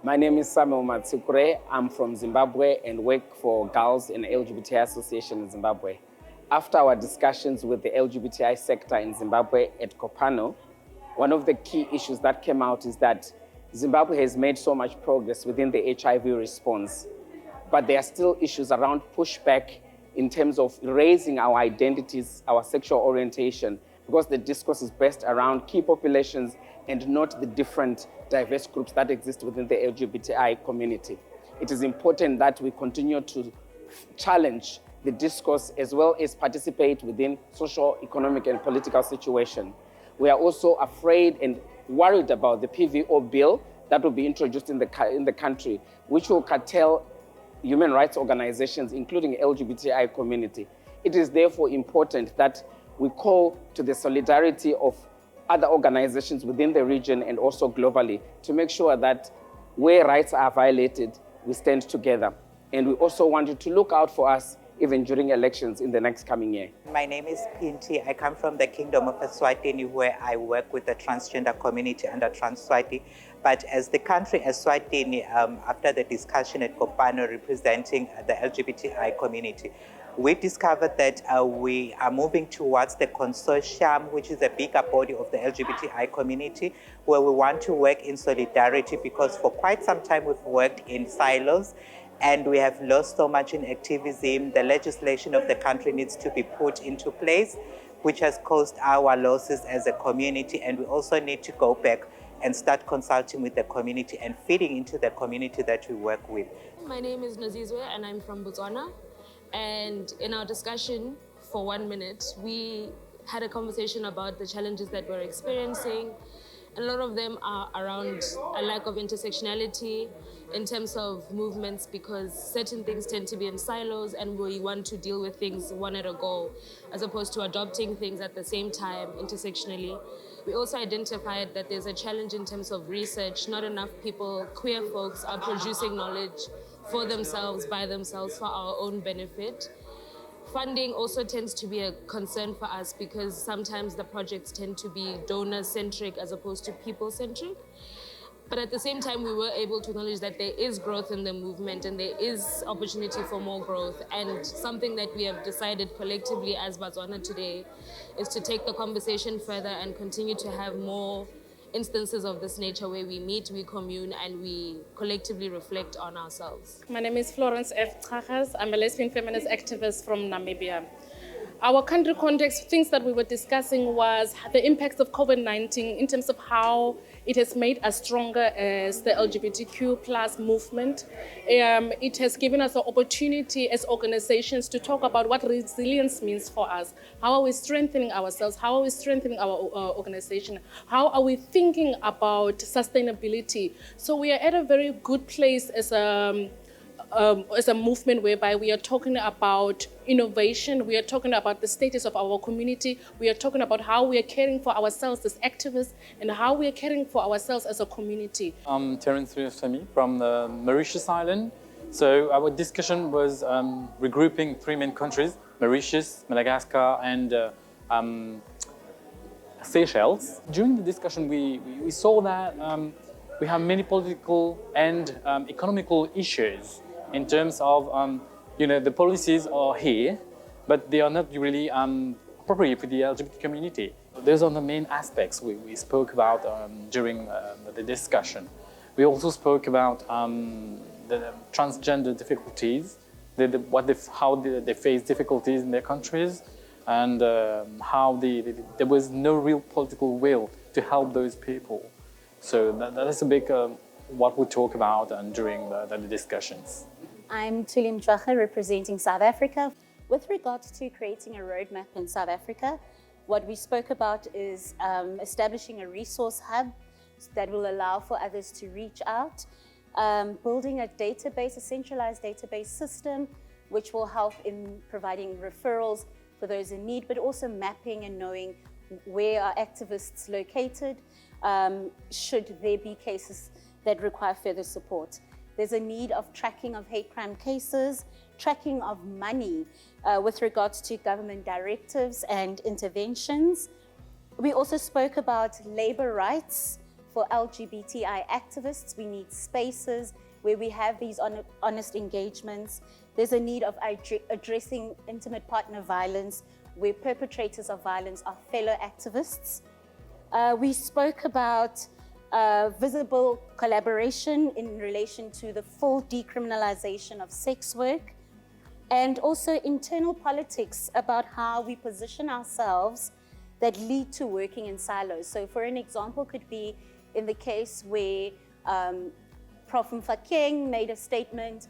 My name is Samuel Matsikure. I'm from Zimbabwe and work for Girls and LGBTI Association in Zimbabwe. After our discussions with the LGBTI sector in Zimbabwe at KOPANO, one of the key issues that came out is that Zimbabwe has made so much progress within the HIV response, but there are still issues around pushback in terms of raising our identities, our sexual orientation, because the discourse is based around key populations and not the different diverse groups that exist within the LGBTI community. It is important that we continue to challenge the discourse as well as participate within social, economic, and political situation. We are also afraid and worried about the PVO bill that will be introduced in the country, which will curtail human rights organizations, including LGBTI community. It is therefore important that we call to the solidarity of other organizations within the region and also globally to make sure that where rights are violated, we stand together. And we also want you to look out for us even during elections in the next coming year. My name is Pinti. I come from the Kingdom of Eswatini, where I work with the transgender community under Transwati. But as the country Eswatini, after the discussion at KOPANO representing the LGBTI community, we discovered that we are moving towards the consortium, which is a bigger body of the LGBTI community, where we want to work in solidarity because for quite some time we've worked in silos and we have lost so much in activism. The legislation of the country needs to be put into place, which has caused our losses as a community. And we also need to go back and start consulting with the community and feeding into the community that we work with. My name is Nozizwe and I'm from Botswana. And in our discussion for 1 minute, we had a conversation about the challenges that we're experiencing. And a lot of them are around a lack of intersectionality in terms of movements, because certain things tend to be in silos and we want to deal with things one at a go, as opposed to adopting things at the same time intersectionally. We also identified that there's a challenge in terms of research. Not enough people, queer folks, are producing knowledge for themselves, by themselves, for our own benefit. Funding also tends to be a concern for us because sometimes the projects tend to be donor-centric as opposed to people-centric. But at the same time, we were able to acknowledge that there is growth in the movement and there is opportunity for more growth. And something that we have decided collectively as Botswana today is to take the conversation further and continue to have more instances of this nature where we meet, we commune, and we collectively reflect on ourselves. My name is Florence F. Tragas. I'm a lesbian feminist activist from Namibia. Our country context, things that we were discussing was the impacts of COVID-19 in terms of how it has made us stronger as the LGBTQ plus movement. It has given us an opportunity as organizations to talk about what resilience means for us. How are we strengthening ourselves? How are we strengthening our organization? How are we thinking about sustainability? So we are at a very good place as a movement whereby we are talking about innovation, we are talking about the status of our community, we are talking about how we are caring for ourselves as activists and how we are caring for ourselves as a community. I'm Terence Riosami from the Mauritius Island. So our discussion was regrouping 3 main countries, Mauritius, Madagascar and Seychelles. During the discussion we saw that we have many political and economical issues in terms of, the policies are here, but they are not really appropriate for the LGBT community. Those are the main aspects we spoke about during the discussion. We also spoke about the transgender difficulties, how they face difficulties in their countries, and how there was no real political will to help those people. So that is a big what we talk about during the discussions. I'm Tulim Dwache, representing South Africa. With regards to creating a roadmap in South Africa, what we spoke about is establishing a resource hub that will allow for others to reach out, building a database, a centralized database system, which will help in providing referrals for those in need, but also mapping and knowing where are activists located, should there be cases that require further support. There's a need of tracking of hate crime cases, tracking of money with regards to government directives and interventions. We also spoke about labor rights for LGBTI activists, we need spaces where we have these honest engagements. There's a need of addressing intimate partner violence, where perpetrators of violence are fellow activists. We spoke about visible collaboration in relation to the full decriminalization of sex work, and also internal politics about how we position ourselves that lead to working in silos. So for an example could be in the case where Prof. Mfakeng made a statement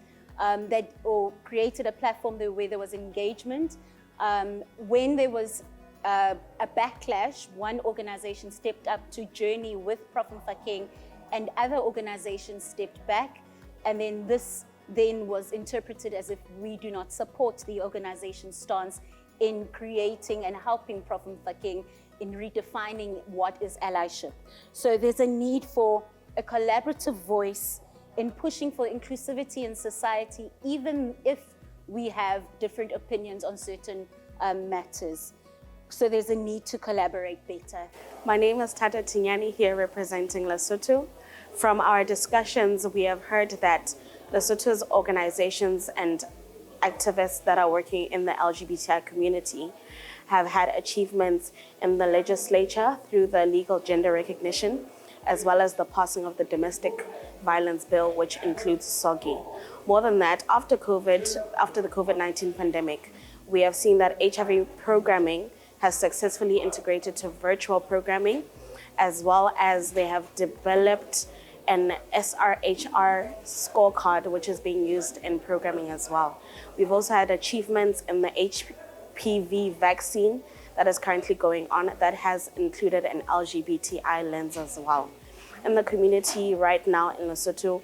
or created a platform where there was engagement. When there was a backlash, one organization stepped up to journey with Prof. Mfakeng and other organizations stepped back. And then this was interpreted as if we do not support the organization's stance in creating and helping Prof. Mfakeng in redefining what is allyship. So there's a need for a collaborative voice in pushing for inclusivity in society, even if we have different opinions on certain matters. So there's a need to collaborate better. My name is Tata Tinyani, here representing Lesotho. From our discussions, we have heard that Lesotho's organizations and activists that are working in the LGBTI community have had achievements in the legislature through the legal gender recognition, as well as the passing of the domestic violence bill, which includes SOGI. More than that, after the COVID-19 pandemic, we have seen that HIV programming has successfully integrated to virtual programming, as well as they have developed an SRHR scorecard, which is being used in programming as well. We've also had achievements in the HPV vaccine that is currently going on that has included an LGBTI lens as well. In the community right now in Lesotho,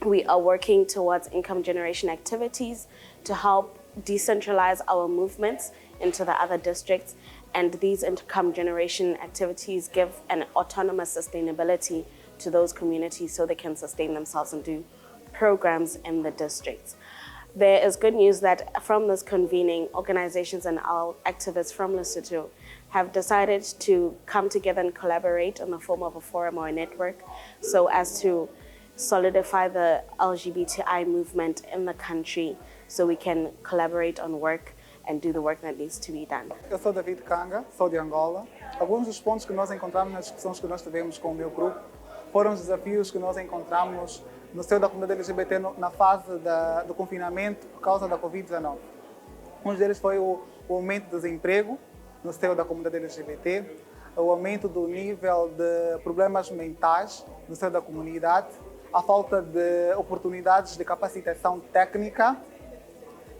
we are working towards income generation activities to help decentralize our movements into the other districts, and these income generation activities give an autonomous sustainability to those communities so they can sustain themselves and do programs in the districts. There is good news that from this convening, organizations and our activists from Lesotho have decided to come together and collaborate in the form of a forum or a network so as to solidify the LGBTI movement in the country so we can collaborate on work and do the work that needs to be done. Eu sou David Kanga, sou de Angola. Alguns dos pontos que nós encontramos nas discussões que nós tivemos com o meu grupo foram os desafios que nós encontramos no seio da comunidade LGBT na fase do confinamento por causa da Covid-19. Um deles foi o aumento do desemprego no seio da comunidade LGBT, o aumento do nível de problemas mentais no seio da comunidade, a falta de oportunidades de capacitação técnica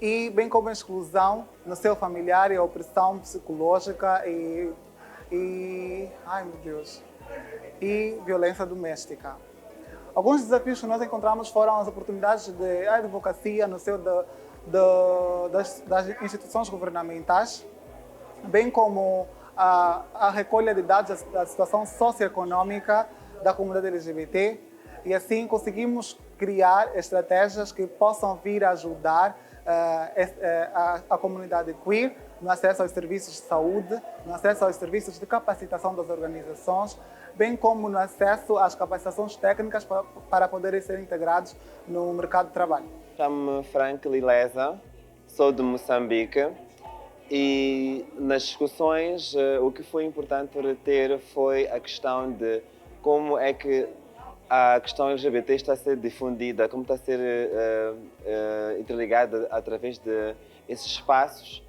e bem como a exclusão no seio familiar e a opressão psicológica e violência doméstica. Alguns desafios que nós encontramos foram as oportunidades de advocacia no seio das instituições governamentais, bem como a recolha de dados da situação socioeconômica da comunidade LGBT, e assim conseguimos criar estratégias que possam vir a ajudar a comunidade queer no acesso aos serviços de saúde, no acesso aos serviços de capacitação das organizações, bem como no acesso às capacitações técnicas para poderem ser integrados no mercado de trabalho. Chamo-me Frank Lilesa, sou de Moçambique e nas discussões o que foi importante reter foi a questão de como é que a questão LGBT está a ser difundida, como está a ser interligada através desses espaços.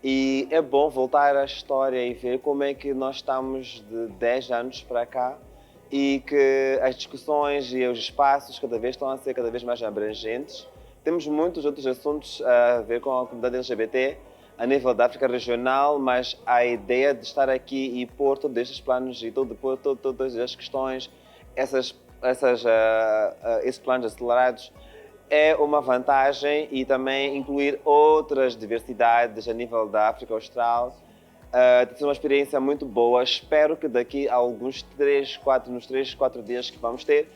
E é bom voltar à história e ver como é que nós estamos de 10 anos para cá e que as discussões e os espaços cada vez estão a ser cada vez mais abrangentes. Temos muitos outros assuntos a ver com a comunidade LGBT a nível da África regional, mas a ideia de estar aqui e pôr todos estes planos e todas as questões, esses planos acelerados, é uma vantagem e também incluir outras diversidades a nível da África Austral. Tem sido uma experiência muito boa. Espero que daqui a alguns 3, 4 dias que vamos ter,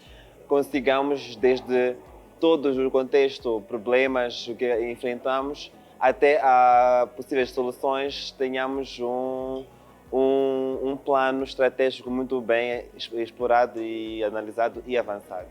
consigamos desde todo o contexto, problemas que enfrentamos, até a possíveis soluções, tenhamos um plano estratégico muito bem explorado e analisado e avançado.